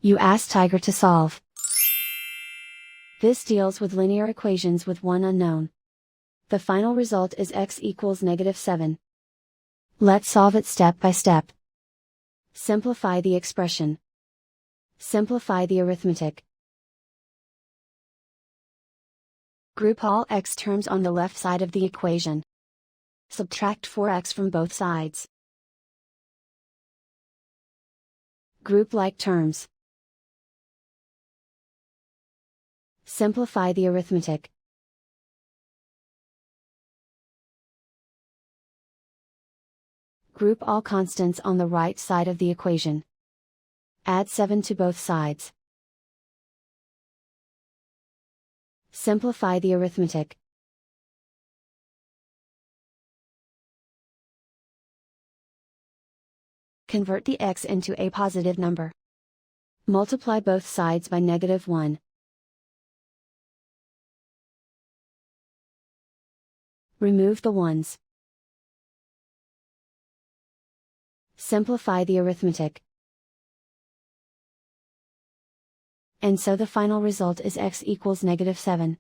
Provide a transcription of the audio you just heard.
You ask Tiger to solve. This deals with linear equations with one unknown. The final result is x equals -7. Let's solve it step by step. Simplify the expression. Simplify the arithmetic. Group all x terms on the left side of the equation. Subtract 4x from both sides. Group like terms. Simplify the arithmetic. Group all constants on the right side of the equation. Add 7 to both sides. Simplify the arithmetic. Convert the x into a positive number. Multiply both sides by -1. Remove the ones. Simplify the arithmetic. And so the final result is x equals -7.